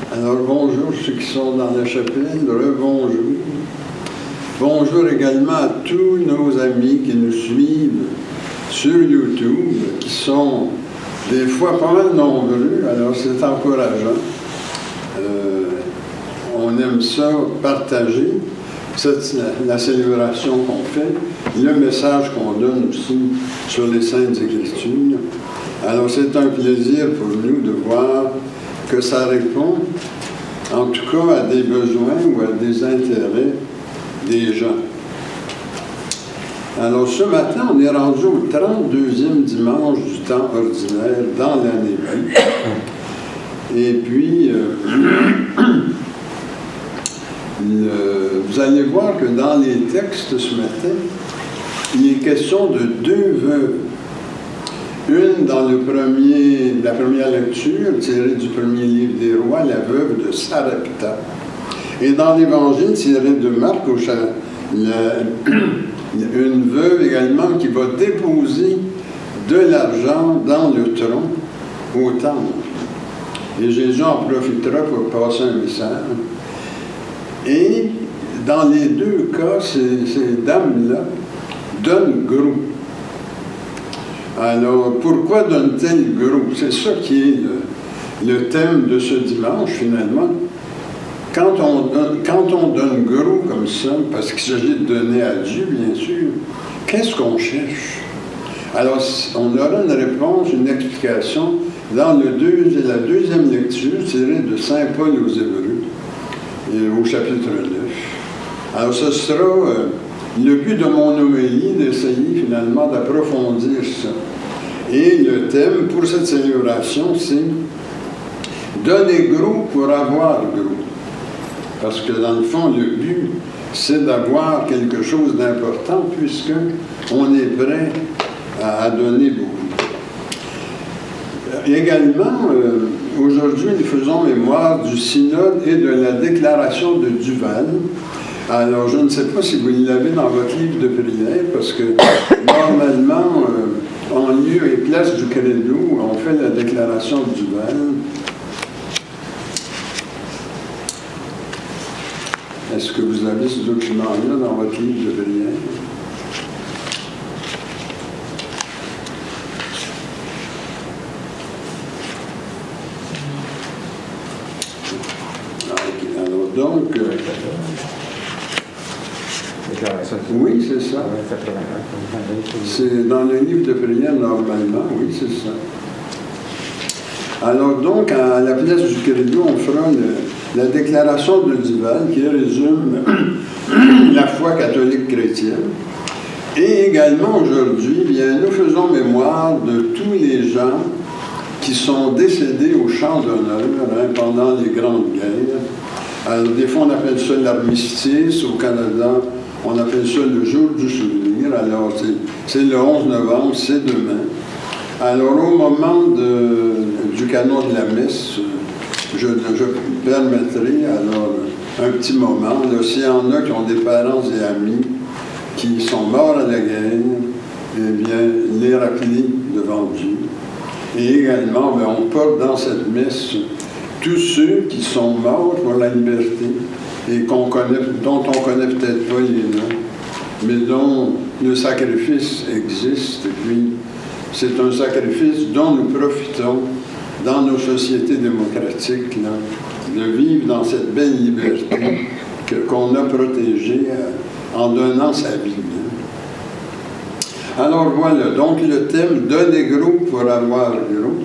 Alors bonjour ceux qui sont dans la chapelle, rebonjour. Bonjour également à tous nos amis qui nous suivent sur YouTube, qui sont des fois pas mal nombreux, alors c'est encourageant. On aime ça, partager la célébration qu'on fait, le message qu'on donne aussi sur les Saintes Écritures. Alors c'est un plaisir pour nous de voir que ça répond, en tout cas, à des besoins ou à des intérêts des gens. Alors ce matin, on est rendu au 32e dimanche du temps ordinaire dans l'année B. Et puis, vous allez voir que dans les textes ce matin, il est question de deux veuves. Une dans la première lecture, tirée du premier livre des Rois, la veuve de Sarepta. Et dans l'Évangile tiré de Marc, une veuve également qui va déposer de l'argent dans le tronc au temple. Et Jésus en profitera pour passer un message. Et dans les deux cas, ces dames-là donnent gros. Alors, pourquoi donne-t-elle gros? C'est ça qui est le thème de ce dimanche, finalement. Quand on donne gros comme ça, parce qu'il s'agit de donner à Dieu, bien sûr, qu'est-ce qu'on cherche? Alors, on aura une réponse, une explication dans la deuxième lecture tirée de Saint Paul aux Hébreux, au chapitre 9. Alors, ce sera le but de mon homélie d'essayer finalement d'approfondir ça. Et le thème pour cette célébration, c'est « Donner gros pour avoir gros ». Parce que dans le fond, le but, c'est d'avoir quelque chose d'important puisque on est prêt à donner beaucoup. Également, aujourd'hui, nous faisons mémoire du synode et de la déclaration de Duval. Alors, je ne sais pas si vous l'avez dans votre livre de prière, parce que normalement, en lieu et place du credo, on fait la déclaration de Duval. Est-ce que vous avez ce document-là dans votre livre de prière? Alors donc... oui, c'est ça. C'est dans le livre de prière, normalement, oui, c'est ça. Alors donc, à la place du credo, on fera la déclaration de Duval qui résume la foi catholique chrétienne. Et également aujourd'hui, bien, nous faisons mémoire de tous les gens qui sont décédés au champ d'honneur pendant les grandes guerres. Alors, des fois, on appelle ça l'armistice au Canada. On appelle ça le jour du souvenir. Alors, c'est le 11 novembre, c'est demain. Alors, au moment du canon de la messe, je permettrai alors un petit moment. Là, s'il y en a qui ont des parents et amis qui sont morts à la guerre, eh bien, les rappeler devant Dieu. Et également, bien, on porte dans cette messe tous ceux qui sont morts pour la liberté et dont on connaît peut-être pas les noms, mais dont le sacrifice existe. Et puis, c'est un sacrifice dont nous profitons dans nos sociétés démocratiques, là, de vivre dans cette belle liberté qu'on a protégée en donnant sa vie. Là. Alors voilà, donc le thème « Donner gros pour avoir gros ».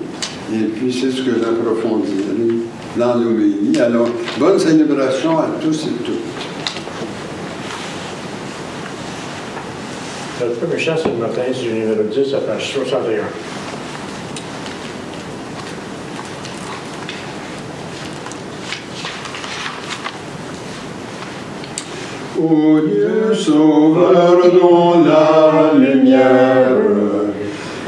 Et puis, c'est ce que j'approfondirai dans l'homélie. Alors, bonne célébration à tous et toutes. Le premier chant ce matin, c'est le numéro 10, à page 61. Ô Dieu sauveur dont la lumière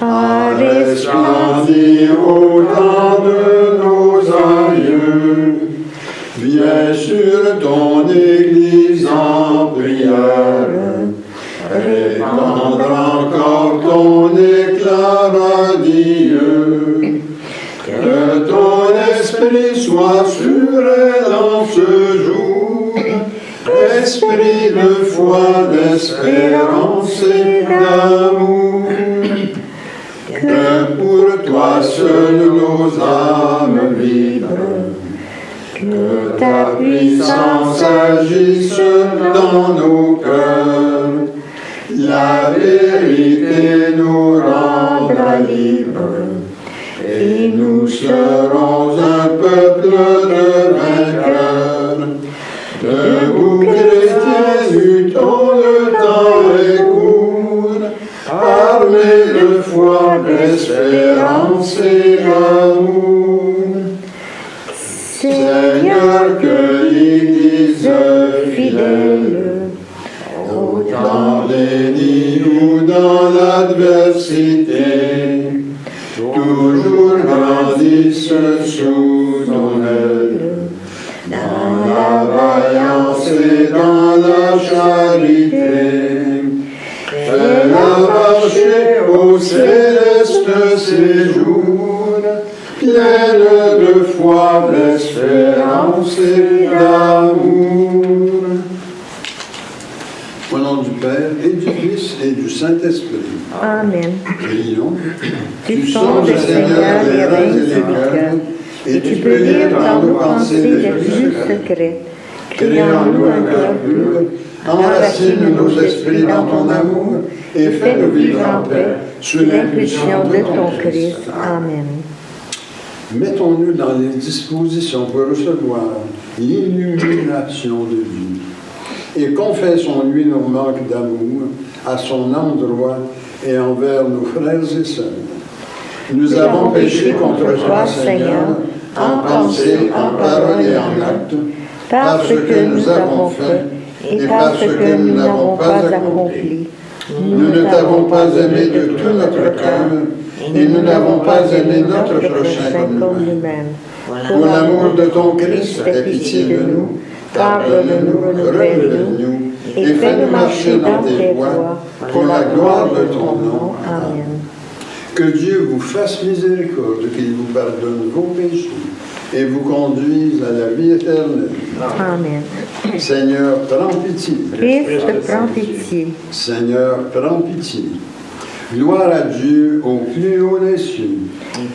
a resplendi au temps de nos aïeux, viens sur ton Église en prière, répandre encore ton éclat radieux, que ton esprit soit rassurez dans ce jour, esprit de foi, d'espérance et d'amour, que pour toi seul nos âmes vibrent, que ta puissance agisse dans nos cœurs, la vérité nous rendra libres, et nous serons un peuple de vainqueurs. Debout chrétiens, luttons, le temps est court, armés de foi, d'espérance et d'amour. Seigneur, que l'Église fidèle, autant bénie ou dans l'adversité, toujours grandisse sous ton aile, dans la vaillance et dans la charité. Fais-la marcher au céleste séjour, pleine de foi, d'espérance et d'amour. Au nom du Père, et du Fils, et du Saint-Esprit. Amen. Prions. Tu sondes, Seigneur, les reins et les cœurs, et tu peux lire dans nos pensées les plus secrètes. Crée en nous un cœur pur, enracine nos esprits dans ton amour, et fais-nous vivre en paix, sous l'impulsion de ton Christ. Amen. Mettons-nous dans les dispositions pour recevoir l'illumination de Dieu. Et confessons-lui nos manques d'amour à son endroit et envers nos frères et sœurs. Nous avons péché contre toi, Seigneur, en pensée, en parole et en acte, parce que nous avons fait et parce que nous n'avons pas accompli. Nous ne t'avons pas aimé de tout notre cœur et nous n'avons pas aimé notre prochain comme nous-mêmes. Pour l'amour de ton Christ, aie pitié de nous. Pardonne-nous, renouvelle-nous, et fais-nous marcher dans tes voies, pour la gloire de ton nom. Amen. Que Dieu vous fasse miséricorde, qu'il vous pardonne vos péchés, et vous conduise à la vie éternelle. Amen. Seigneur, prends pitié. Christ, prends pitié. Seigneur, prends pitié. Gloire à Dieu au plus haut des cieux.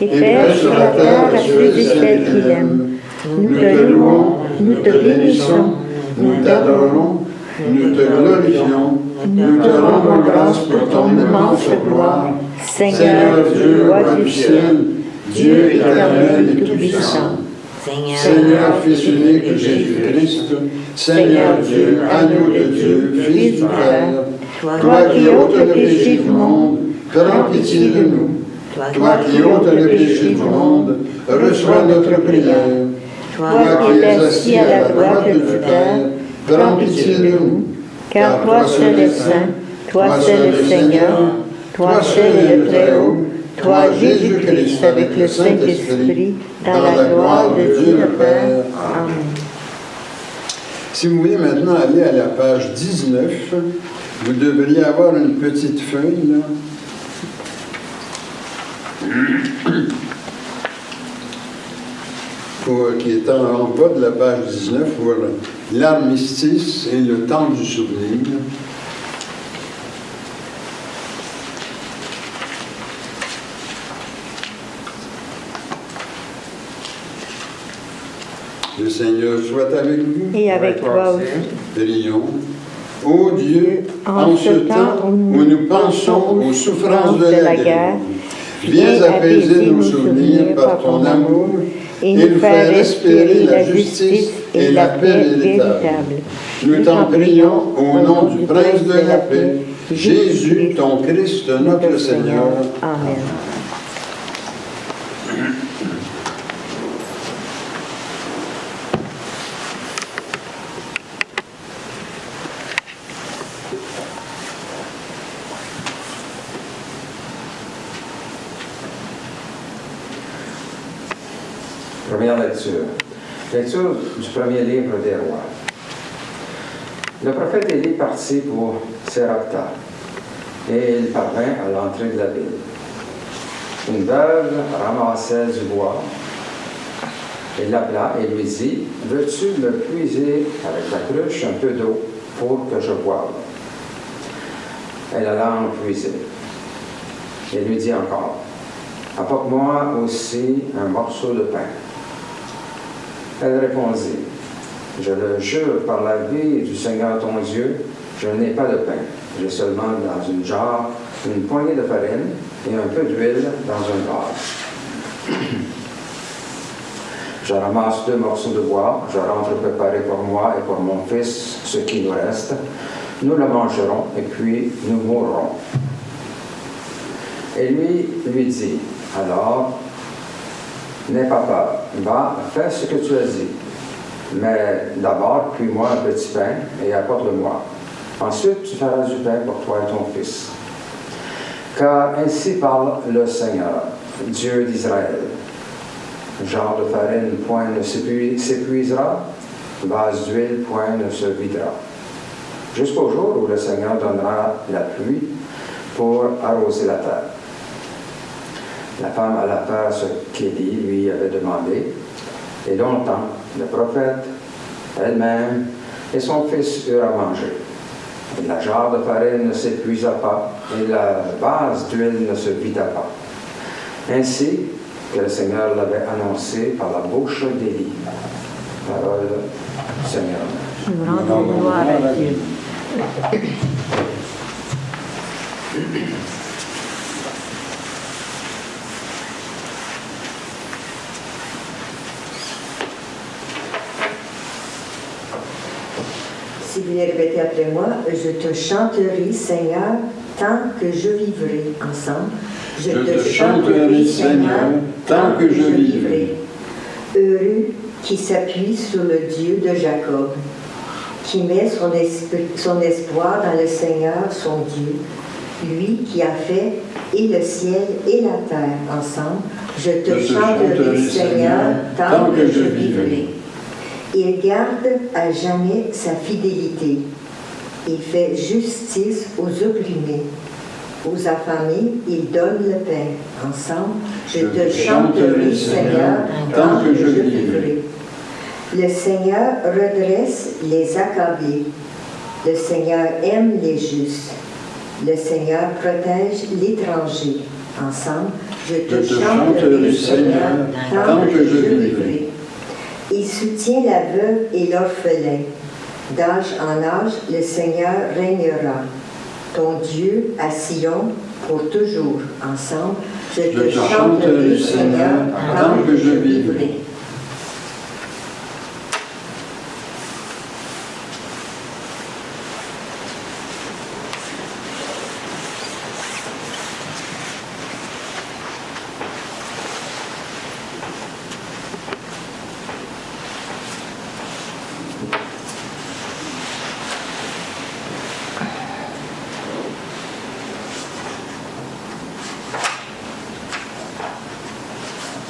Et paix sur la terre à ceux et celles qu'il aime. Nous te louons, nous te bénissons, nous t'adorons, nous te glorifions, nous te rendons grâce pour ton immense gloire. Seigneur Dieu, roi du ciel, Dieu éternel et tout-puissant. Seigneur, Fils unique de Jésus-Christ, Seigneur Dieu, agneau de Dieu, Fils du Père, toi qui ôtes le péché du monde, prends pitié de nous. Toi qui ôtes le péché du monde, reçois notre prière. Toi qui es assis à la droite du Père, prends pitié de nous. Car toi seul es saint, toi seul es Seigneur, toi seul es le Très-Haut, toi Jésus-Christ avec le Saint-Esprit, dans la gloire de Dieu le Père. Amen. Si vous voulez maintenant aller à la page 19, vous devriez avoir une petite feuille, là. Qui est en bas de la page 19 pour l'armistice et le temps du souvenir. Le Seigneur soit avec vous. Et avec toi aussi. Prions. Ô Dieu, en ce temps où nous pensons aux souffrances de la guerre, viens apaiser nos souvenirs par ton amour et nous faire espérer la justice et la paix véritable. Nous t'en prions au nom du Prince de la paix, Jésus, ton Christ, notre Seigneur. Amen. Première lecture. Lecture du premier livre des rois. Le prophète Élie partit pour Sérapta et il parvint à l'entrée de la ville. Une veuve ramassait du bois Il l'appela et lui dit, « Veux-tu me puiser avec ta cruche un peu d'eau pour que je boive? » Elle alla en puiser. Il lui dit encore, « Apporte-moi aussi un morceau de pain. » Elle répondit, « Je le jure par la vie du Seigneur ton Dieu, je n'ai pas de pain. J'ai seulement dans une jarre une poignée de farine et un peu d'huile dans un vase. Je ramasse 2 morceaux de bois, je rentre préparer pour moi et pour mon fils ce qui nous reste. Nous le mangerons et puis nous mourrons. » Et lui dit, « Alors, n'aie pas peur, va, fais ce que tu as dit. Mais d'abord, cuis-moi un petit pain et apporte-le-moi. Ensuite, tu feras du pain pour toi et ton fils. Car ainsi parle le Seigneur, Dieu d'Israël. Genre de farine, point ne s'épuisera, vase d'huile, point ne se videra. Jusqu'au jour où le Seigneur donnera la pluie pour arroser la terre. » La femme alla faire ce qu'Élie lui avait demandé, et longtemps, le prophète, elle-même et son fils eurent à manger. Et la jarre de farine ne s'épuisa pas, et la vase d'huile ne se vida pas. Ainsi que le Seigneur l'avait annoncé par la bouche d'Élie. Parole du Seigneur. Rendons gloire à Dieu. Si vous les répétez après moi, je te chanterai, Seigneur, tant que je vivrai ensemble. Je te chanterai, Seigneur, tant que je vivrai. Heureux qui s'appuie sur le Dieu de Jacob, qui met son espoir dans le Seigneur, son Dieu, lui qui a fait et le ciel et la terre ensemble. Je te chanterai, Seigneur, tant que je vivrai. Il garde à jamais sa fidélité. Il fait justice aux opprimés. Aux affamés, il donne le pain. Ensemble, je te chanterai, Seigneur, tant que je vivrai. Le Seigneur redresse les accablés. Le Seigneur aime les justes. Le Seigneur protège l'étranger. Ensemble, je te chanterai, Seigneur, tant que je vivrai. Il soutient la veuve et l'orphelin. D'âge en âge, le Seigneur régnera. Ton Dieu à Sion pour toujours. Ensemble, je te chanterai, Seigneur, tant que je vivrai.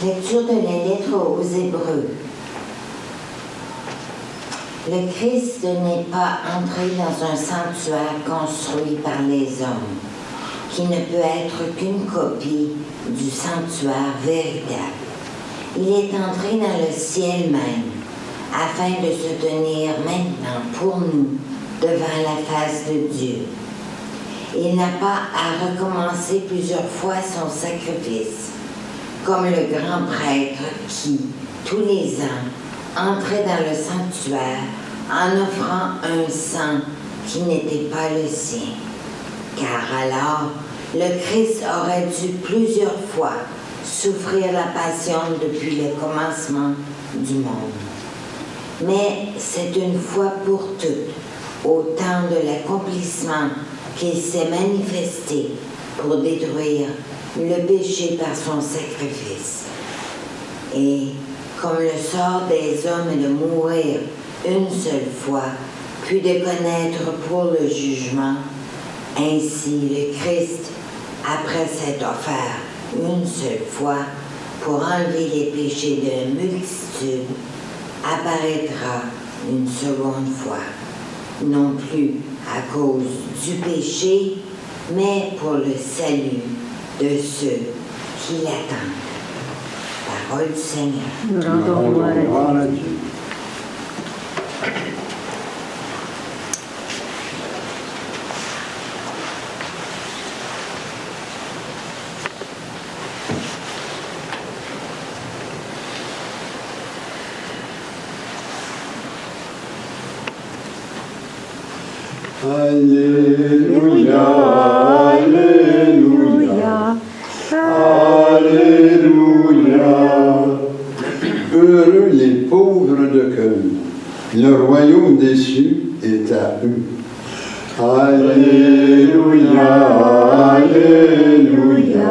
Lecture de la lettre aux Hébreux. Le Christ n'est pas entré dans un sanctuaire construit par les hommes, qui ne peut être qu'une copie du sanctuaire véritable. Il est entré dans le ciel même, afin de se tenir maintenant pour nous devant la face de Dieu. Il n'a pas à recommencer plusieurs fois son sacrifice, comme le grand prêtre qui, tous les ans, entrait dans le sanctuaire en offrant un sang qui n'était pas le sien. Car alors, le Christ aurait dû plusieurs fois souffrir la passion depuis le commencement du monde. Mais c'est une fois pour toutes, au temps de l'accomplissement, qu'il s'est manifesté pour détruire le péché par son sacrifice. Et comme le sort des hommes est de mourir une seule fois, puis de connaître pour le jugement, ainsi le Christ, après s'être offert une seule fois pour enlever les péchés de la multitude, apparaîtra une seconde fois, non plus à cause du péché, mais pour le salut de ceux qui l'attendent. parole du Seigneur. Nous rendons gloire à Dieu. Gloire à Dieu. Alléluia, Alléluia, Alléluia. Heureux les pauvres de cœur, le royaume des cieux est à eux. Alléluia, Alléluia,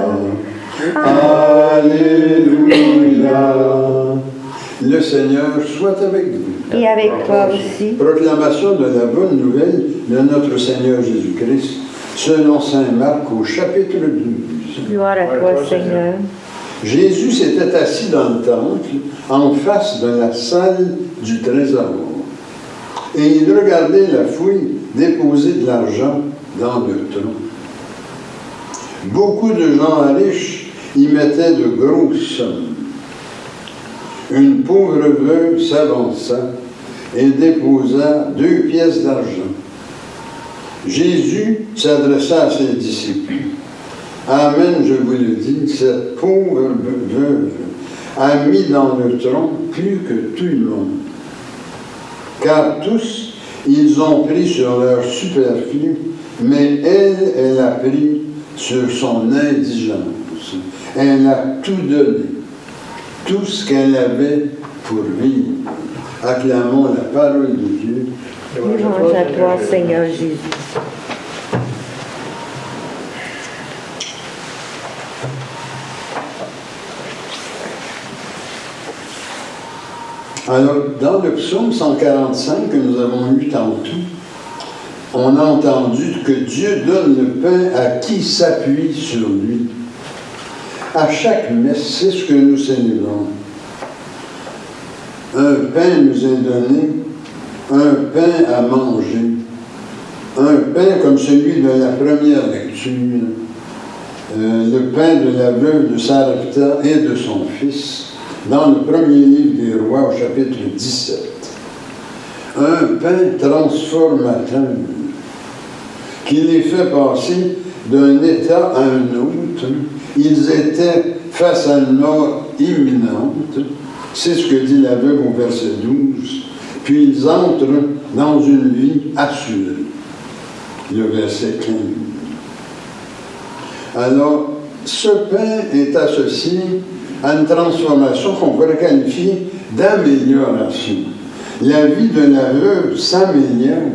Alléluia. Le Seigneur soit avec vous. Et avec toi aussi. Proclamation de la bonne nouvelle de notre Seigneur Jésus-Christ, selon saint Marc au chapitre 12. Gloire à toi, Seigneur. Jésus s'était assis dans le temple, en face de la salle du trésor. Et il regardait la fouille déposer de l'argent dans le tronc. Beaucoup de gens riches y mettaient de grosses sommes. Une pauvre veuve s'avança et déposa 2 pièces d'argent. Jésus s'adressa à ses disciples. Amen, je vous le dis, cette pauvre veuve a mis dans le tronc plus que tout le monde. Car tous, ils ont pris sur leur superflu, mais elle a pris sur son indigence. Elle a tout donné, tout ce qu'elle avait pour vivre. Acclamons la parole de Dieu. Louange à toi, Seigneur Jésus. Alors, dans le psaume 145 que nous avons lu tantôt, on a entendu que Dieu donne le pain à qui s'appuie sur lui. À chaque messe, c'est ce que nous célébrons. Un pain nous est donné, un pain à manger, un pain comme celui de la première lecture, le pain de la veuve de Sarepta et de son fils, dans le premier livre des Rois, au chapitre 17. Un pain transformateur qui les fait passer d'un état à un autre. Ils étaient face à une mort imminente. C'est ce que dit la veuve au verset 12. Puis ils entrent dans une vie assurée. Le verset 15. Alors, ce pain est associé à une transformation qu'on pourrait qualifier d'amélioration. La vie de la veuve s'améliore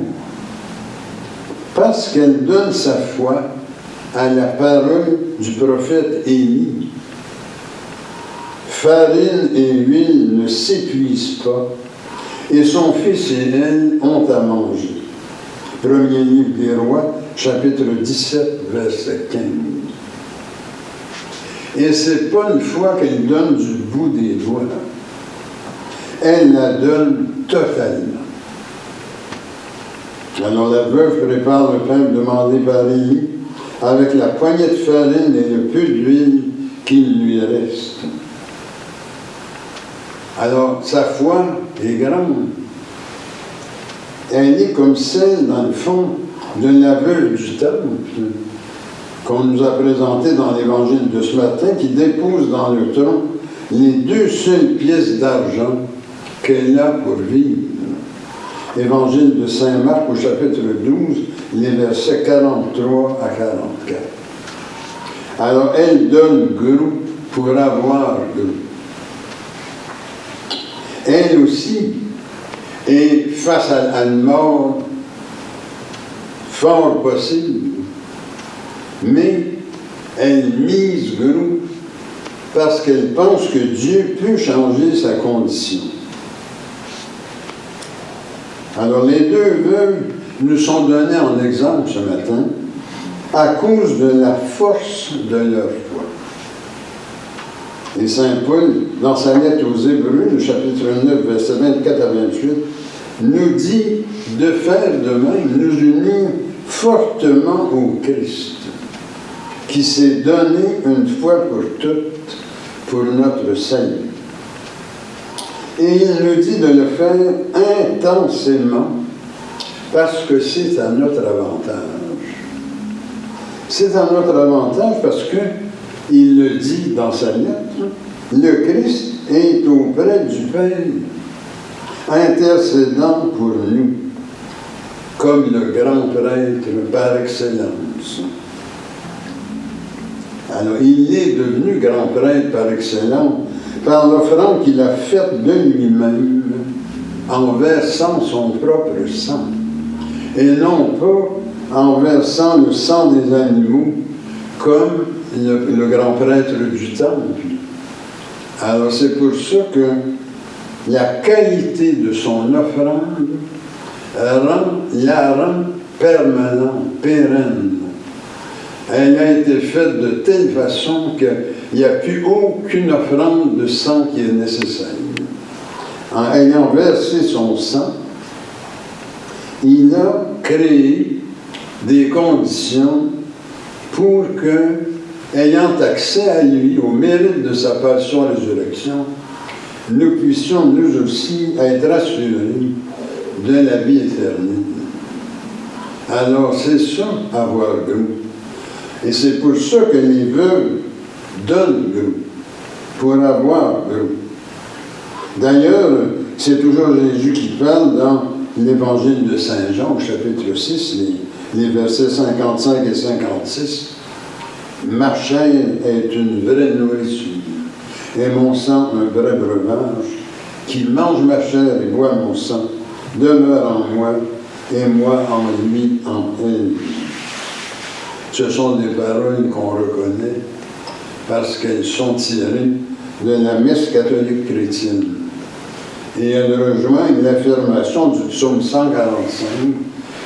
parce qu'elle donne sa foi à la parole du prophète Élie. Farine et huile ne s'épuisent pas, et son fils et elle ont à manger. Premier livre des Rois, chapitre 17, verset 15. Et c'est pas une fois qu'elle donne du bout des doigts. Elle la donne totalement. Alors la veuve prépare le pain demandé par Élie avec la poignée de farine et le peu d'huile qu'il lui reste. Alors sa foi est grande. Elle est comme celle, dans le fond, de la veuve du temple qu'on nous a présenté dans l'évangile de ce matin, qui dépose dans le tronc les 2 seules pièces d'argent qu'elle a pour vivre. Évangile de saint Marc au chapitre 12, les versets 43 à 44. Alors elle donne gros pour avoir gros. Elle aussi est face à une mort fort possible, mais elle mise gros parce qu'elle pense que Dieu peut changer sa condition. Alors les 2 veuves nous sont données en exemple ce matin à cause de la force de leur foi. Et saint Paul, dans sa lettre aux Hébreux, le chapitre 9, versets 24 à 28, nous dit de faire de même, nous unir fortement au Christ, qui s'est donné une fois pour toutes pour notre salut. Et il nous dit de le faire intensément parce que c'est à notre avantage. C'est à notre avantage parce que il le dit dans sa lettre, le Christ est auprès du Père, intercédant pour nous, comme le grand prêtre par excellence. Alors, il est devenu grand prêtre par excellence par l'offrande qu'il a faite de lui-même en versant son propre sang, et non pas en versant le sang des animaux comme le grand prêtre du temple. Alors, c'est pour ça que la qualité de son offrande la rend permanente, pérenne. Elle a été faite de telle façon qu'il n'y a plus aucune offrande de sang qui est nécessaire. En ayant versé son sang, il a créé des conditions pour que, ayant accès à lui, au mérite de sa passion et résurrection, nous puissions nous aussi être assurés de la vie éternelle. Alors c'est ça, avoir gros. Et c'est pour ça que les veuves donnent gros, pour avoir gros. D'ailleurs, c'est toujours Jésus qui parle dans l'Évangile de Saint Jean, au chapitre 6, les versets 55 et 56. Ma chair est une vraie nourriture, et mon sang un vrai breuvage. Qui mange ma chair et boit mon sang demeure en moi, et moi en lui, en elle. Ce sont des paroles qu'on reconnaît parce qu'elles sont tirées de la messe catholique chrétienne. Et elles rejoignent l'affirmation du psaume 145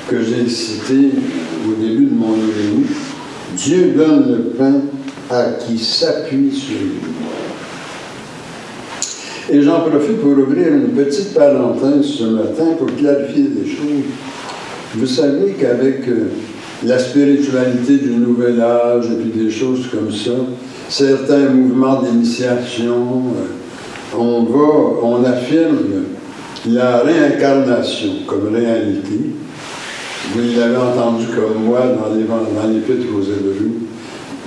que j'ai cité au début de mon homélie. Dieu donne le pain à qui s'appuie sur lui. Et j'en profite pour ouvrir une petite parenthèse ce matin pour clarifier des choses. Vous savez qu'avec la spiritualité du nouvel âge et puis des choses comme ça, certains mouvements d'initiation, on affirme la réincarnation comme réalité. Vous l'avez entendu comme moi dans l'Épître aux Hébreux.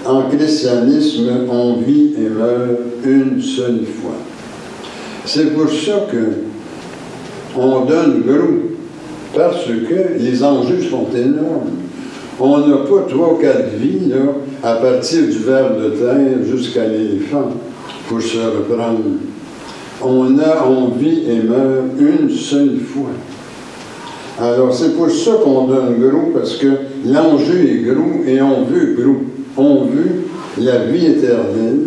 En christianisme, on vit et meurt une seule fois. C'est pour ça qu'on donne gros, parce que les enjeux sont énormes. On n'a pas 3 ou 4 vies, là, à partir du ver de terre jusqu'à l'éléphant, pour se reprendre. On vit et meurt une seule fois. Alors, c'est pour ça qu'on donne gros, parce que l'enjeu est gros et on veut gros. On veut la vie éternelle.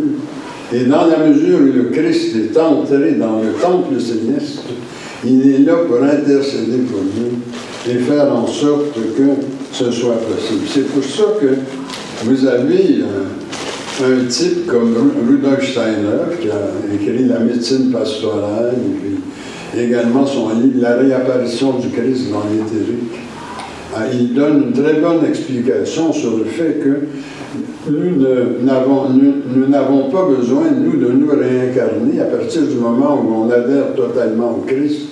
Et dans la mesure où le Christ est entré dans le temple céleste, il est là pour intercéder pour nous et faire en sorte que ce soit possible. C'est pour ça que vous avez un type comme Rudolf Steiner, qui a écrit La médecine pastorale, et puis également son livre La réapparition du Christ dans l'éthérique. Il donne une très bonne explication sur le fait que nous n'avons pas besoin, nous, de nous réincarner à partir du moment où on adhère totalement au Christ,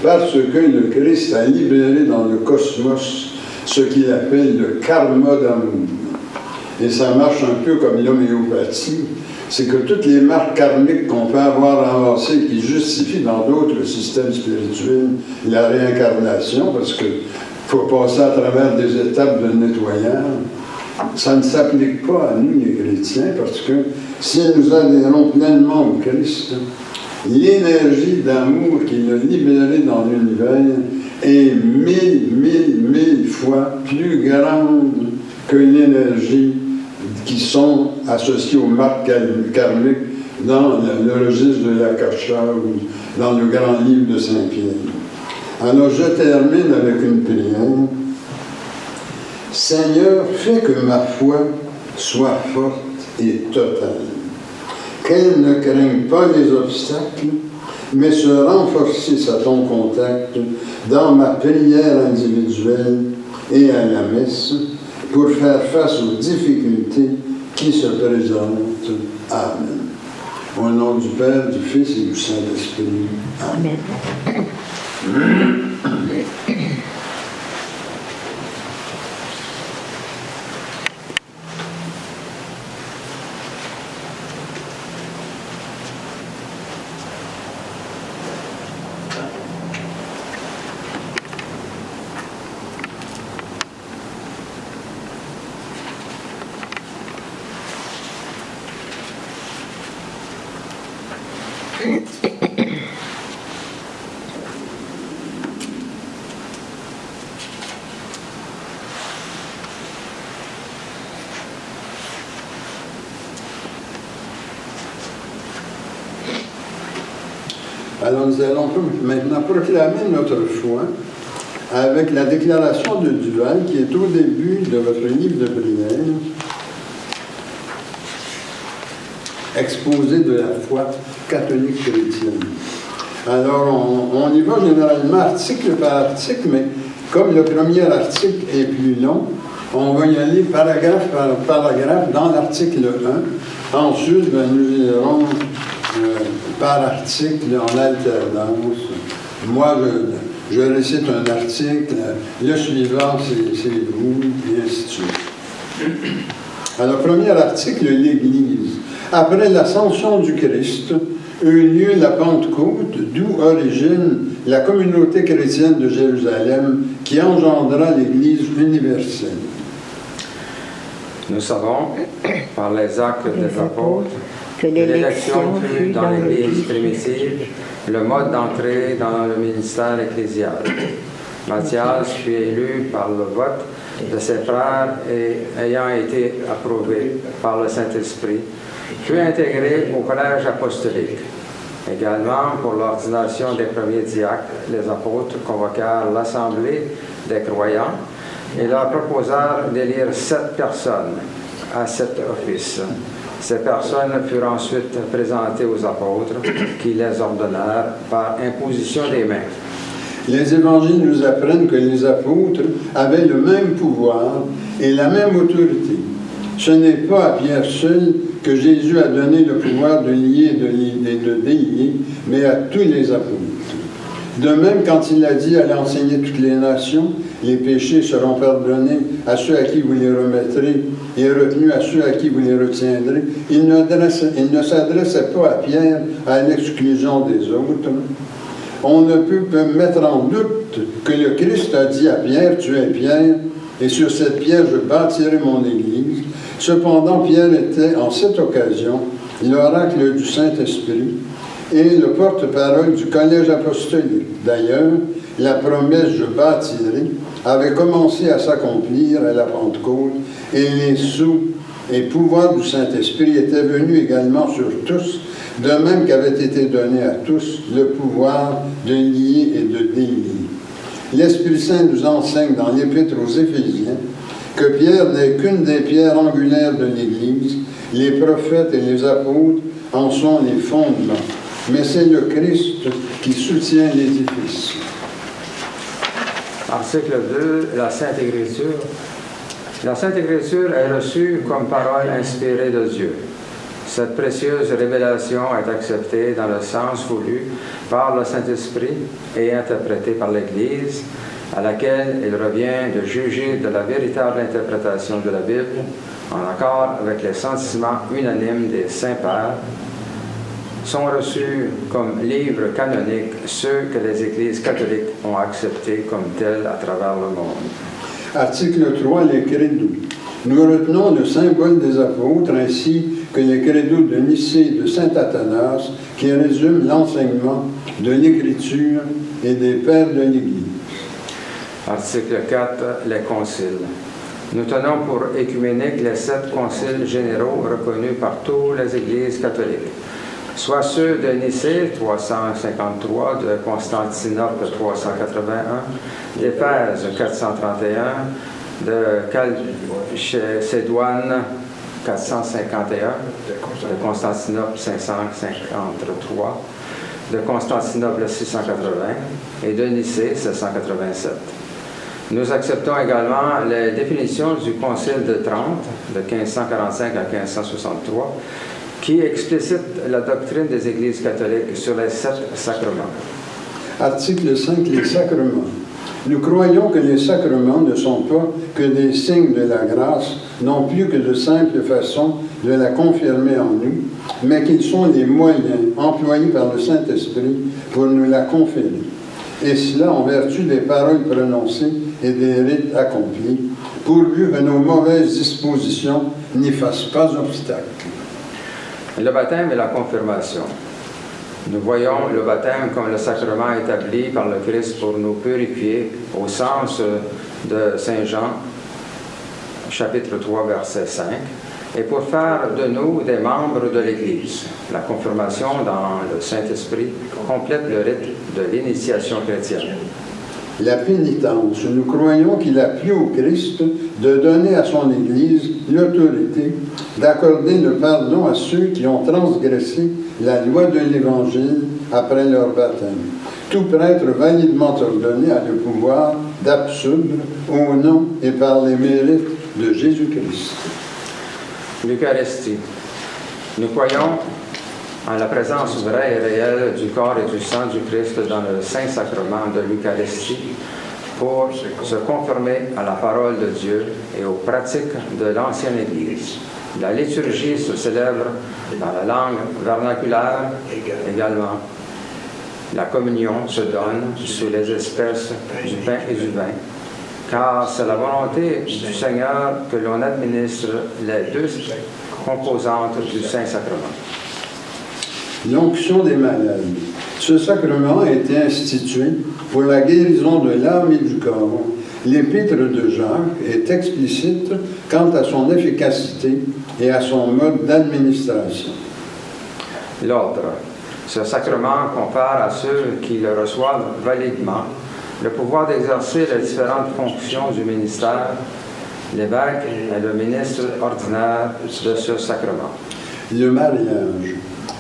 parce que le Christ a libéré dans le cosmos ce qu'il appelle le karma d'amour. Et ça marche un peu comme l'homéopathie. C'est que toutes les marques karmiques qu'on peut avoir ramassées qui justifient dans d'autres systèmes spirituels la réincarnation, parce qu'il faut passer à travers des étapes de nettoyage, ça ne s'applique pas à nous, les chrétiens, parce que si nous adhérons pleinement au Christ, l'énergie d'amour qu'il a libérée dans l'univers est 1000 fois plus grande que l'énergie qui sont associées aux marques karmiques dans le registre de l'Akasha ou dans le grand livre de Saint-Pierre. Alors, je termine avec une prière. Seigneur, fais que ma foi soit forte et totale, qu'elle ne craigne pas les obstacles, mais se renforcisse à ton contact dans ma prière individuelle et à la messe pour faire face aux difficultés qui se présentent. Amen. Au nom du Père, du Fils et du Saint-Esprit. Amen. Alors nous allons maintenant proclamer notre foi avec la déclaration de Duval qui est au début de votre livre de prière, exposé de la foi catholique chrétienne. Alors on y va généralement article par article, mais comme le premier article est plus long, on va y aller paragraphe par paragraphe dans l'article 1. Ensuite, nous irons par article en alternance. Moi, je récite un article, le suivant, c'est vous, et ainsi de suite. Alors, premier article, l'Église. Après l'ascension du Christ, eut lieu la Pentecôte, d'où origine la communauté chrétienne de Jérusalem, qui engendra l'Église universelle. Nous savons, par les actes des apôtres, que l'élection fut dans l'Église primitive le mode d'entrée dans le ministère ecclésial. Matthias fut élu par le vote de ses frères et, ayant été approuvé par le Saint-Esprit, fut intégré au collège apostolique. Également, pour l'ordination des premiers diacres, les apôtres convoquèrent l'assemblée des croyants et leur proposèrent d'élire 7 personnes à cet office. Ces personnes furent ensuite présentées aux apôtres qui les ordonnèrent par imposition des mains. Les évangiles nous apprennent que les apôtres avaient le même pouvoir et la même autorité. Ce n'est pas à Pierre seul que Jésus a donné le pouvoir de lier et de délier, mais à tous les apôtres. De même, quand il a dit « Allez enseigner toutes les nations », les péchés seront pardonnés à ceux à qui vous les remettrez et retenus à ceux à qui vous les retiendrez. Il ne s'adressait pas à Pierre à l'exclusion des autres. On ne peut mettre en doute que le Christ a dit à Pierre, « Tu es Pierre, et sur cette pierre je bâtirai mon Église. » Cependant, Pierre était, en cette occasion, l'oracle du Saint-Esprit et le porte-parole du collège apostolique. D'ailleurs, la promesse « Je bâtirai » avait commencé à s'accomplir à la Pentecôte et les sceaux et pouvoirs du Saint-Esprit étaient venus également sur tous, de même qu'avait été donné à tous le pouvoir de lier et de délier. L'Esprit Saint nous enseigne dans l'Épître aux Éphésiens que Pierre n'est qu'une des pierres angulaires de l'Église, les prophètes et les apôtres en sont les fondements, mais c'est le Christ qui soutient l'édifice. Article 2, la Sainte Écriture. La Sainte Écriture est reçue comme parole inspirée de Dieu. Cette précieuse révélation est acceptée dans le sens voulu par le Saint-Esprit et interprétée par l'Église, à laquelle il revient de juger de la véritable interprétation de la Bible, en accord avec les sentiments unanimes des Saints-Pères. Sont reçus comme livres canoniques ceux que les églises catholiques ont acceptés comme tels à travers le monde. Article 3, les credos. Nous retenons le symbole des apôtres ainsi que les credos de Nicée et de saint Athanas qui résument l'enseignement de l'Écriture et des pères de l'Église. Article 4, les conciles. Nous tenons pour écuméniques les 7 conciles généraux reconnus par toutes les églises catholiques, soit ceux de Nicée 353, de Constantinople 381, d'Éphèse 431, de Chalcédoine 451, de Constantinople 553, de Constantinople 680 et de Nicée 787. Nous acceptons également les définitions du Concile de Trente de 1545 à 1563 qui explicite la doctrine des églises catholiques sur les 7 sacrements. Article 5, les sacrements. Nous croyons que les sacrements ne sont pas que des signes de la grâce, non plus que de simples façons de la confirmer en nous, mais qu'ils sont les moyens employés par le Saint-Esprit pour nous la conférer. Et cela en vertu des paroles prononcées et des rites accomplis, pourvu que nos mauvaises dispositions n'y fassent pas obstacle. Le baptême et la confirmation. Nous voyons le baptême comme le sacrement établi par le Christ pour nous purifier au sens de Saint Jean, chapitre 3, verset 5, et pour faire de nous des membres de l'Église. La confirmation dans le Saint-Esprit complète le rite de l'initiation chrétienne. La pénitence. Nous croyons qu'il a plu au Christ de donner à son Église l'autorité d'accorder le pardon à ceux qui ont transgressé la loi de l'Évangile après leur baptême. Tout prêtre validement ordonné a le pouvoir d'absoudre au nom et par les mérites de Jésus-Christ. L'Eucharistie. Nous croyons en la présence vraie et réelle du corps et du sang du Christ dans le Saint-Sacrement de l'Eucharistie pour se conformer à la parole de Dieu et aux pratiques de l'ancienne Église. La liturgie se célèbre dans la langue vernaculaire également. La communion se donne sous les espèces du pain et du vin, car c'est la volonté du Seigneur que l'on administre les 2 composantes du Saint-Sacrement. L'onction des malades. Ce sacrement a été institué pour la guérison de l'âme et du corps. L'épître de Jacques est explicite quant à son efficacité et à son mode d'administration. L'ordre. Ce sacrement confère à ceux qui le reçoivent validement le pouvoir d'exercer les différentes fonctions du ministère. L'évêque est le ministre ordinaire de ce sacrement. Le mariage.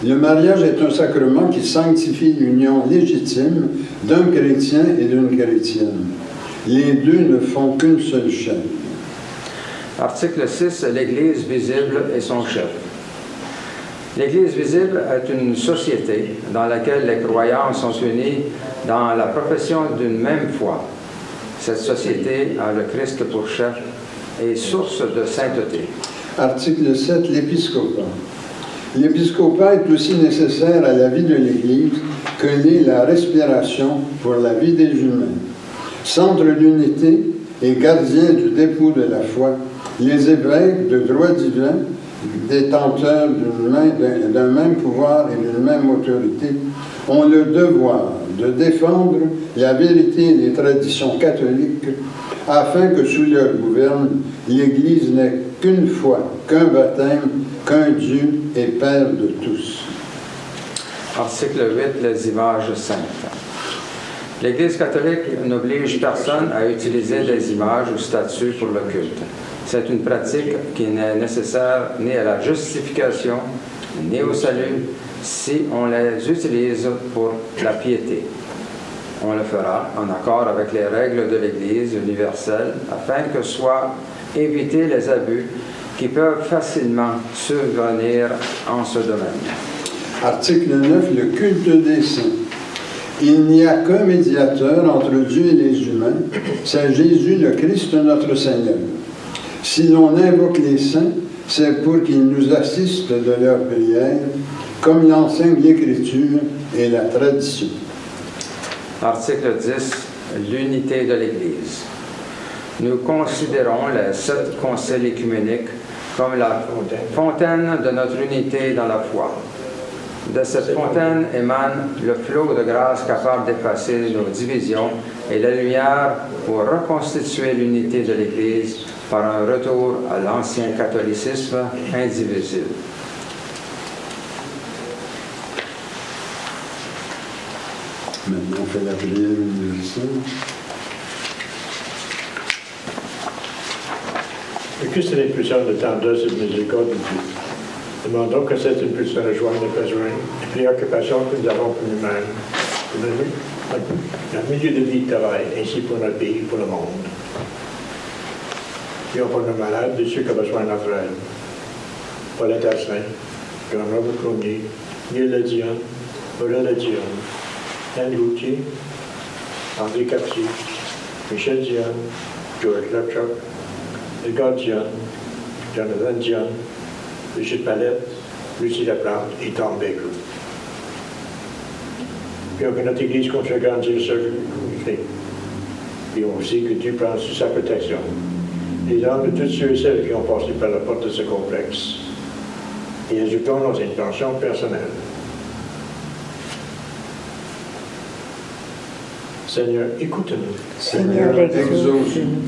Le mariage est un sacrement qui sanctifie l'union légitime d'un chrétien et d'une chrétienne. Les deux ne font qu'une seule chair. Article 6. L'Église visible et son chef. L'Église visible est une société dans laquelle les croyants sont unis dans la profession d'une même foi. Cette société a le Christ pour chef et source de sainteté. Article 7. L'épiscopat. L'épiscopat est aussi nécessaire à la vie de l'Église que l'est la respiration pour la vie des humains. Centre d'unité et gardien du dépôt de la foi, les évêques de droit divin, détenteurs d'un même pouvoir et d'une même autorité, ont le devoir de défendre la vérité et les traditions catholiques afin que sous leur gouverne, l'Église n'ait qu'une foi, qu'un baptême, qu'un Dieu et Père de tous. Article 8. Les images saintes. L'Église catholique n'oblige personne à utiliser des images ou statues pour le culte. C'est une pratique qui n'est nécessaire ni à la justification, ni au salut, si on les utilise pour la piété. On le fera en accord avec les règles de l'Église universelle afin que soient évités les abus qui peuvent facilement survenir en ce domaine. Article 9. Le culte des saints. Il n'y a qu'un médiateur entre Dieu et les humains, c'est Jésus le Christ notre Seigneur. Si l'on invoque les saints, c'est pour qu'ils nous assistent de leurs prières, comme l'enseigne l'Écriture et la tradition. Article 10. L'unité de l'Église. Nous considérons les 7 conciles écuméniques comme la fontaine de notre unité dans la foi. De cette fontaine émane le flot de grâce capable d'effacer nos divisions et la lumière pour reconstituer l'unité de l'Église par un retour à l'ancien catholicisme indivisible. Maintenant, on fait la prière universelle. Le Christ est l'impulsion de tendresse et de miséricorde de Dieu. Demandons que cette impulsion rejoigne les besoins et préoccupations que nous avons pour nous-mêmes, pour notre milieu de vie et de travail, ainsi pour notre pays et pour le monde. Prions pour nos malades, de ceux qui ont besoin de notre aide. Pour l'État saint, Jean-Robert Cognier, Neil Dion, Aurélien Dion, Anne Gauthier, André Capsi, Michel Dion, George Lepchuk, Edgar Dion, Jonathan Dion, Brigitte Palette, Lucie Laplante et Tom Baker. Puis que notre Église continue à grandir sur le côté. Et on sait que Dieu prend sous sa protection les âmes de tous ceux et celles qui ont passé par la porte de ce complexe. Et ajoutons nos intentions personnelles. Seigneur, écoute-nous. Seigneur, exauce-nous.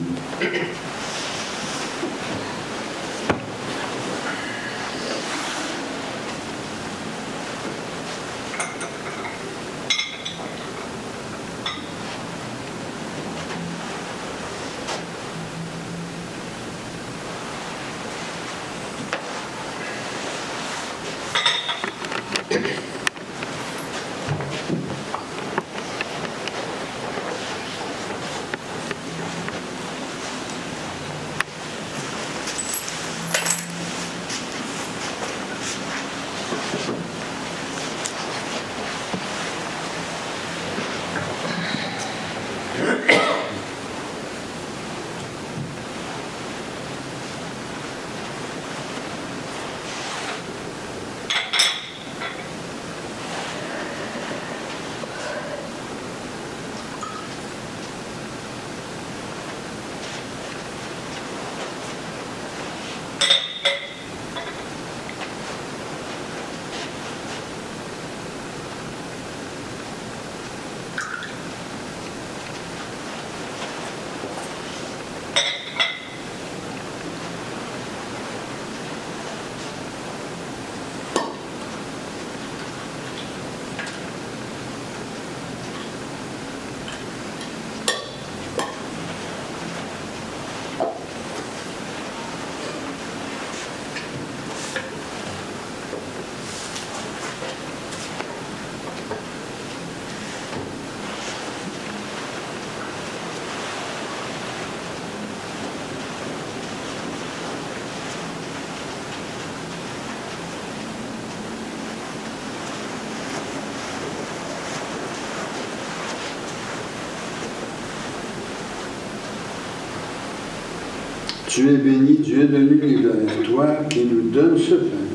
Tu es béni, Dieu de l'univers, toi qui nous donnes ce pain,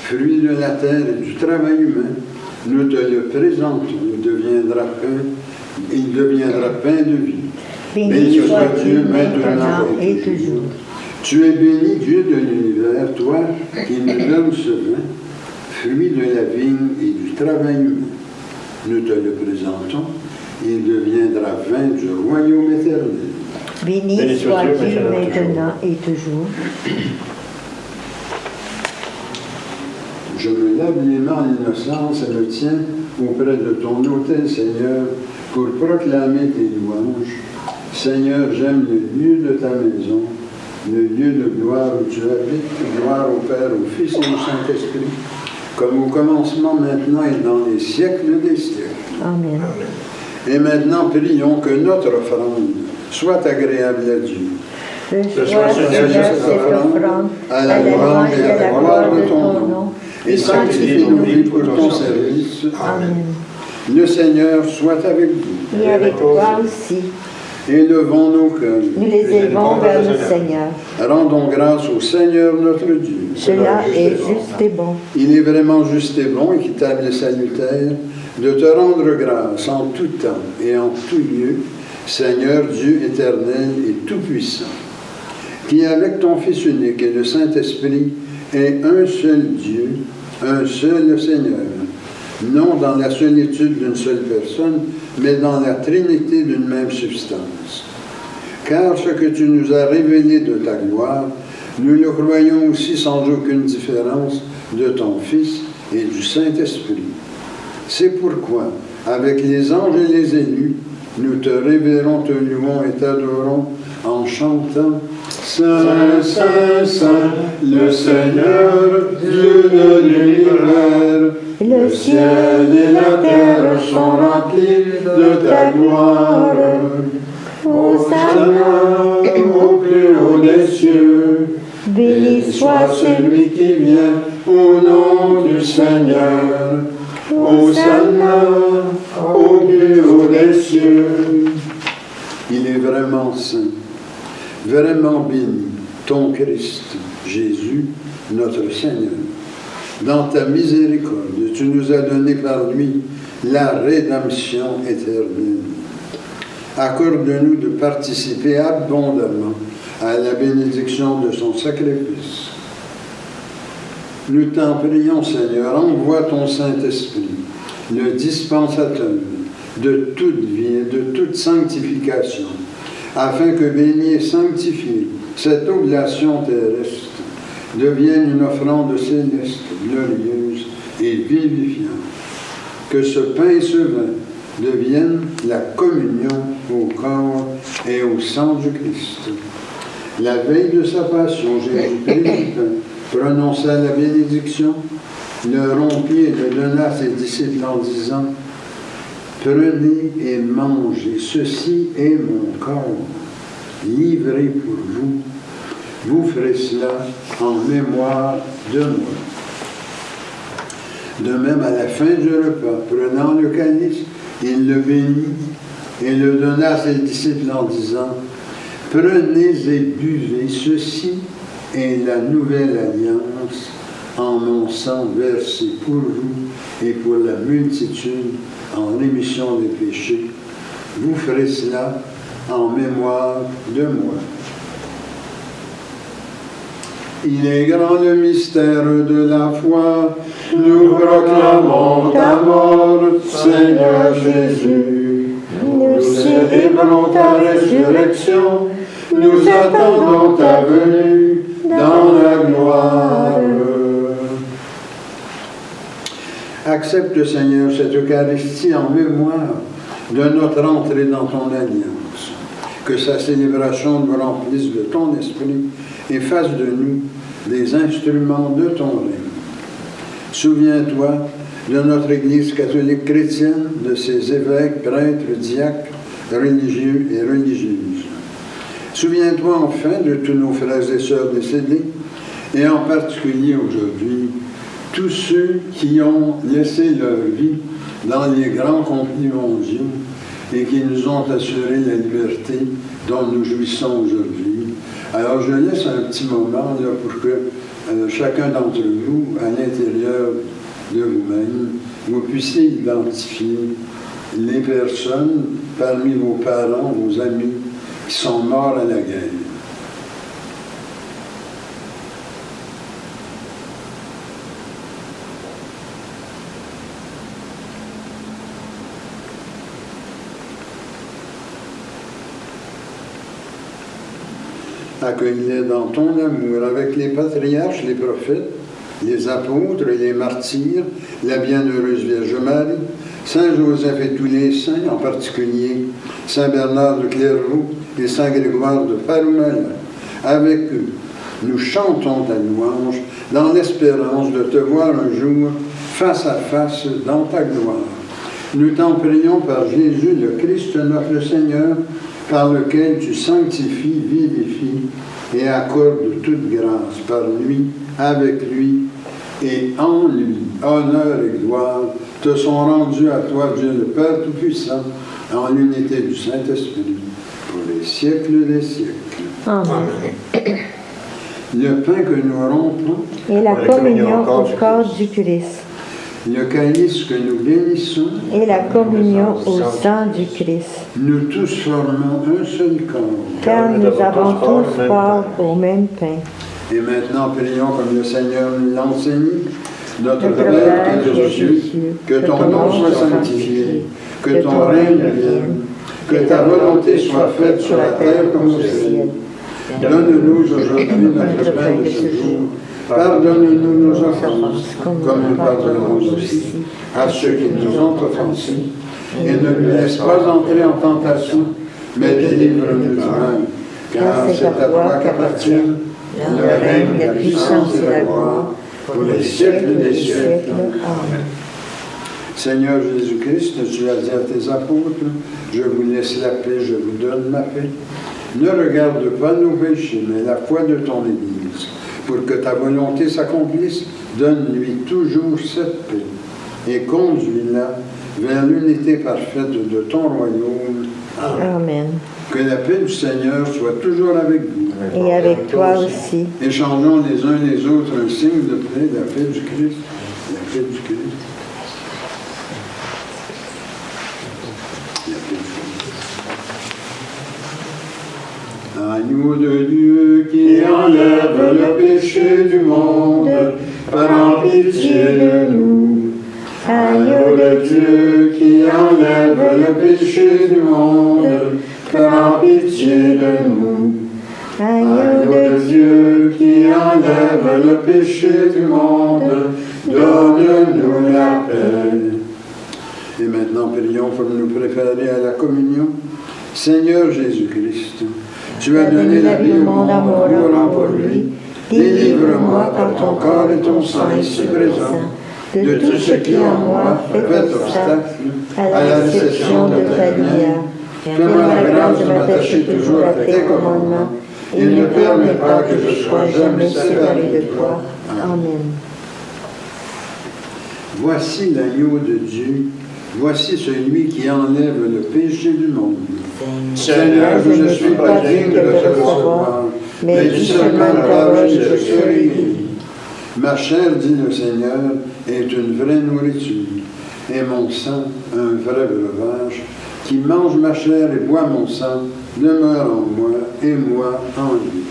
fruit de la terre et du travail humain. Nous te le présentons, il deviendra pain de vie. Béni soit Dieu maintenant et toujours. Tu es béni, Dieu de l'univers, toi qui nous donnes ce vin, fruit de la vigne et du travail humain. Nous te le présentons, il deviendra vin du royaume éternel. Béni soit Dieu maintenant et toujours. Je me lave les mains en innocence et me tiens auprès de ton autel, Seigneur, pour proclamer tes louanges. Seigneur, j'aime le lieu de ta maison, le lieu de gloire où tu habites, gloire au Père, au Fils et au Saint-Esprit, comme au commencement, maintenant et dans les siècles des siècles. Amen. Et maintenant, prions que notre offrande soit agréable à Dieu. Reçois, Seigneur, cette offrande à la louange et à la gloire de ton nom, et sanctifie nos vies pour ton service. Amen. Le Seigneur soit avec vous. Et avec toi aussi. Élevons nos cœurs. Nous les élevons vers le Seigneur. Rendons grâce au Seigneur notre Dieu. Cela est juste et bon. Il est vraiment juste et bon, équitable et salutaire, de te rendre grâce en tout temps et en tout lieu, Seigneur Dieu éternel et tout-puissant, qui avec ton Fils unique et le Saint-Esprit est un seul Dieu, un seul Seigneur, non dans la solitude d'une seule personne, mais dans la Trinité d'une même substance. Car ce que tu nous as révélé de ta gloire, nous le croyons aussi sans aucune différence de ton Fils et du Saint-Esprit. C'est pourquoi, avec les anges et les élus, nous te révérons, te louons et t'adorons en chantant Saint, Saint, Saint, le Seigneur, Dieu de l'univers. Le ciel et la terre sont remplis de ta gloire. Hosanna au plus haut des cieux. Béni soit celui qui vient au nom du Seigneur. Hosanna au plus haut des cieux. Il est vraiment saint, vraiment béni, ton Christ, Jésus, notre Seigneur. Dans ta miséricorde, tu nous as donné par lui la rédemption éternelle. Accorde-nous de participer abondamment à la bénédiction de son sacrifice. Nous t'en prions, Seigneur, envoie ton Saint-Esprit, le dispensateur de toute vie et de toute sanctification, afin que béni et sanctifié, cette oblation terrestre devienne une offrande céleste, glorieuse et vivifiante. Que ce pain et ce vin deviennent la communion au corps et au sang du Christ. La veille de sa passion, Jésus prit le pain, prononça la bénédiction, le rompit et le donna à ses disciples en disant « Prenez et mangez, ceci est mon corps, livré pour vous. Vous ferez cela en mémoire de moi. » De même, à la fin du repas, prenant le calice, il le bénit et le donna à ses disciples en disant « Prenez et buvez, ceci est la nouvelle alliance en mon sang versé pour vous et pour la multitude en rémission des péchés. Vous ferez cela en mémoire de moi. » Il est grand le mystère de la foi. Nous proclamons ta mort, Seigneur Jésus. Nous célébrons ta résurrection. Nous attendons ta venue dans la gloire. Accepte, Seigneur, cette Eucharistie en mémoire de notre entrée dans ton alliance. Que sa célébration nous remplisse de ton esprit et fasse de nous des instruments de ton règne. Souviens-toi de notre Église catholique chrétienne, de ses évêques, prêtres, diacres, religieux et religieuses. Souviens-toi enfin de tous nos frères et sœurs décédés, et en particulier aujourd'hui, tous ceux qui ont laissé leur vie dans les grands conflits mondiaux et qui nous ont assuré la liberté dont nous jouissons aujourd'hui. Alors je laisse un petit moment là, pour que chacun d'entre vous, à l'intérieur de vous-même, vous puissiez identifier les personnes parmi vos parents, vos amis, qui sont morts à la guerre. Accueille-les dans ton amour avec les patriarches, les prophètes, les apôtres et les martyrs, la bienheureuse Vierge Marie, Saint Joseph et tous les saints, en particulier Saint Bernard de Clairvaux et Saint Grégoire de Paroumalat. Avec eux, nous chantons ta louange dans l'espérance de te voir un jour face à face dans ta gloire. Nous t'en prions par Jésus le Christ notre Seigneur, par lequel tu sanctifies, vivifies et accordes toute grâce par lui, avec lui et en lui. Honneur et gloire te sont rendus à toi, Dieu le Père Tout-Puissant, en l'unité du Saint-Esprit, pour les siècles des siècles. Amen. Le pain que nous rompons Et la communion au corps du Christ. Le calice que nous bénissons Et la communion au sang du Christ. Nous tous formons un seul corps. Car nous avons tous part au même pain. Et maintenant, prions comme le Seigneur nous l'a enseigné. Notre Notre Père Père qui es aux cieux, que ton nom soit sanctifié, que ton règne vienne, que ta volonté soit faite sur la terre comme au ciel. Donne-nous aujourd'hui notre pain de ce jour. Pardonne-nous nos offenses, comme nous pardonnons aussi à ceux qui nous ont offensés. Et ne nous laisse pas entrer en tentation, mais délivre-nous du mal. Car c'est à toi qu'appartiennent le règne, la puissance et la gloire, pour les siècles des siècles. Amen. Seigneur Jésus-Christ, tu as dit à tes apôtres, je vous laisse la paix, je vous donne ma paix. Ne regarde pas nos péchés, mais la foi de ton Église, pour que ta volonté s'accomplisse Donne-lui toujours cette paix et conduis-la vers l'unité parfaite de ton royaume. Amen. Amen. Que la paix du Seigneur soit toujours avec vous. Et avec toi aussi. Échangeons les uns les autres un signe de paix, la paix du Christ. La paix du Christ. La paix du Christ. Agneau de Dieu qui enlève le péché du monde, prends pitié de nous. Agneau de Dieu qui enlève le péché du monde, prends pitié de nous. Agneau de Dieu qui enlève le péché du monde, donne-nous la paix. Et maintenant, prions pour nous préparer à la communion. Seigneur Jésus-Christ, tu as donné la vie au monde en mourant pour lui. Délivre-moi par ton corps et ton sang ici présent de tout ce qui en moi fait obstacle à la réception de ta lumière. Fais-moi la grâce de m'attacher toujours à tes commandements et ne permets pas que je sois jamais séparé de toi. Amen. Voici l'agneau de Dieu, voici celui qui enlève le péché du monde. Seigneur, je ne suis pas digne de te recevoir, mais dis seulement la parole et je serai guéri. Ma chair, dit le Seigneur, est une vraie nourriture, et mon sang, un vrai breuvage. Qui mange ma chair et boit mon sang, demeure en moi, et moi en lui.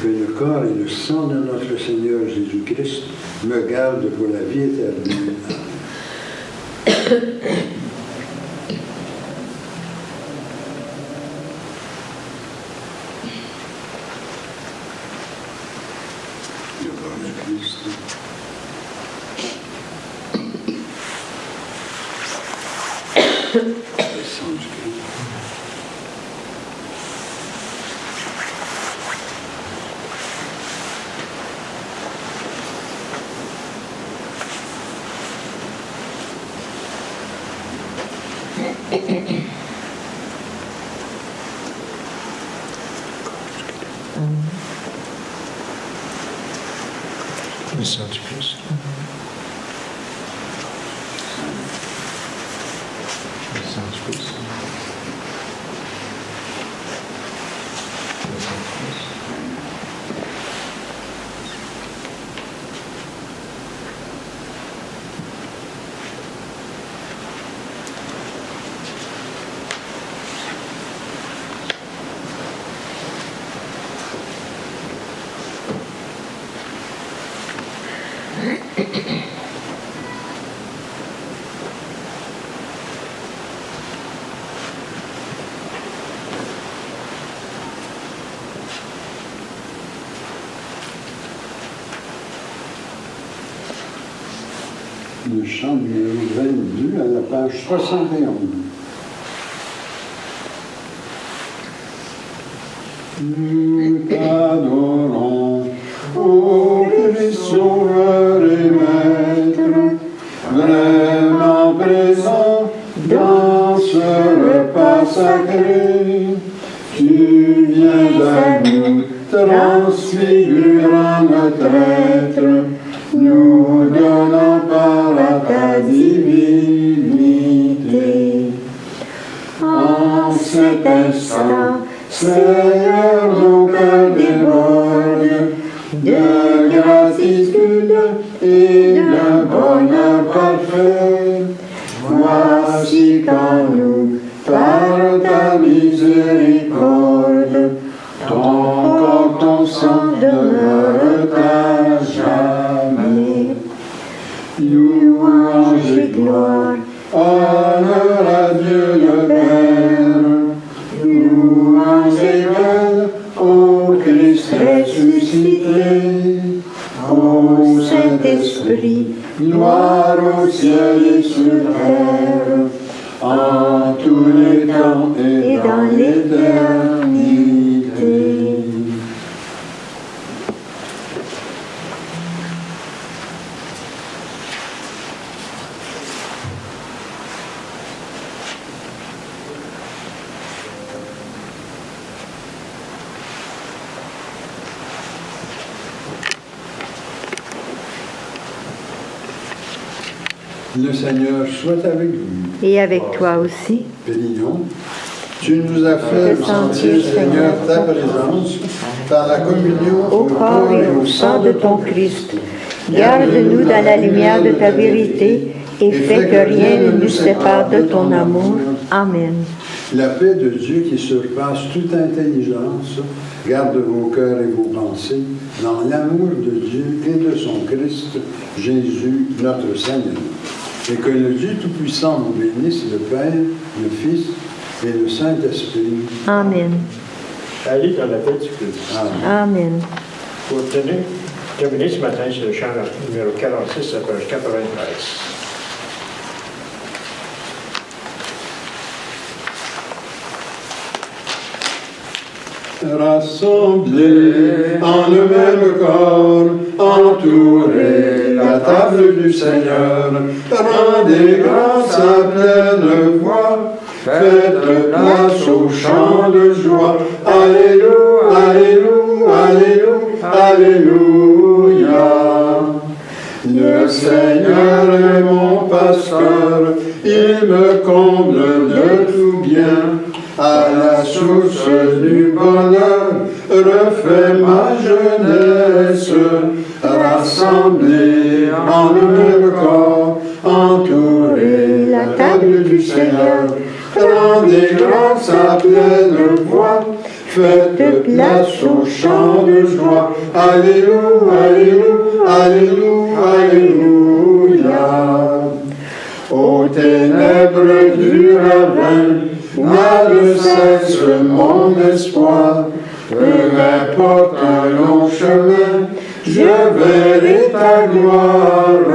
Que le corps et le sang de notre Seigneur Jésus-Christ me gardent pour la vie éternelle. Le corps de Christ. Le sang du Christ. Le sang du Christ. Le sang du Christ. Le sang du Christ. Le chant numéro 22 à la page 71. Nous t'adorons, ô Christ Sauveur et Maître, vraiment présent dans ce repas sacré. Tu viens à nous, transfigurant notre être, nous donnant part à ta divinité. En cet instant, Seigneur, nos cœurs débordent de gratitude et d'un bonheur parfait. Voici qu'en nous, par ta miséricorde, ton corps, ton sang demeurent à jamais. Louange et gloire, honneur à Dieu le Père. Louange et belle au Christ ressuscité, au Saint-Esprit, gloire au ciel et sur terre, en tous les temps et dans l'éternité. Le Seigneur soit avec vous. Et avec toi aussi. Prions. Tu nous as fait sentir, Seigneur, ta présence par la communion Au corps et au sang de ton Christ. Garde-nous dans la lumière de ta vérité et fais que rien ne nous sépare de ton amour. Amen. La paix de Dieu qui surpasse toute intelligence garde vos cœurs et vos pensées dans l'amour de Dieu et de son Christ, Jésus, notre Seigneur. Et que le Dieu Tout-Puissant vous bénisse, le Père, le Fils et le Saint-Esprit. Amen. Allez dans la paix du Christ. Amen. Amen. Pour terminer ce matin, c'est le chant numéro 46, à page 93. Rassemblés en un même corps, entourés la table du Seigneur, rendez grâce à pleine voix, faites place au chant de joie. Alléluia, Alléluia, Alléluia. Le Seigneur est mon pasteur, il me comble de tout bien. À la source du bonheur, refait ma jeunesse, rassemblés en un même corps, entourés la table du Seigneur. Rendez grâce à pleine voix, faites place au chant de joie. Alléluia, Alléluia, Alléluia. Aux ténèbres du ravin, n'a de cesse mon espoir. Peu m'importe un long chemin, je verrai ta gloire.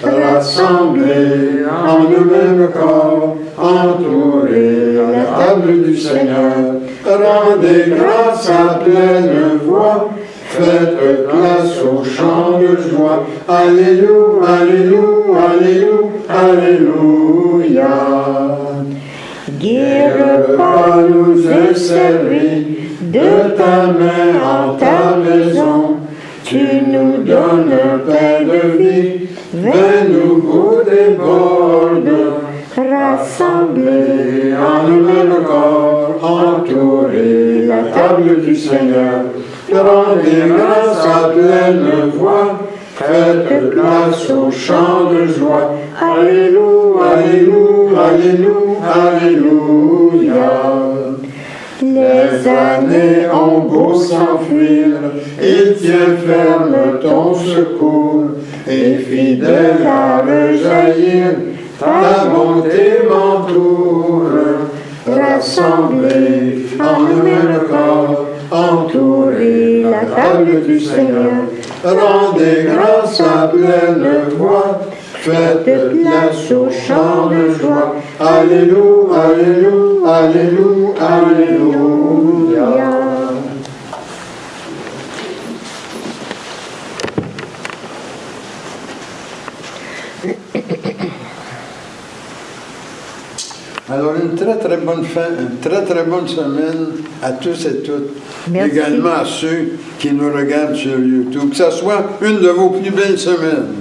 Rassemblés en un même corps, entourés à la table du Seigneur. Rendez grâce à pleine voix, faites place au chant de joie. Alléluia, Alléluia, Alléluia, Alléluia. Guère repas nous est servi de ta main en ta maison. Tu nous donnes un pain de vie, vin nouveau déborde. Rassemblés en un même corps, entourés la table du Seigneur. Rendez grâce à pleine voix, faites place au chant de joie. Alléluia, Alléluia, Alléluia, Alléluia. Les années ont beau s'enfuir, il tient ferme ton secours, et fidèle à rejaillir, ta bonté m'entoure. Rassemblés en un même corps, entourés la table du Seigneur. Rendez grâce à pleine voix, faites place au chant de joie. Alléluia, Alléluia, Alléluia, Alléluia. Alors, une très bonne fin, une très bonne semaine à tous et toutes. Merci. Également à ceux qui nous regardent sur YouTube. Que ce soit une de vos plus belles semaines.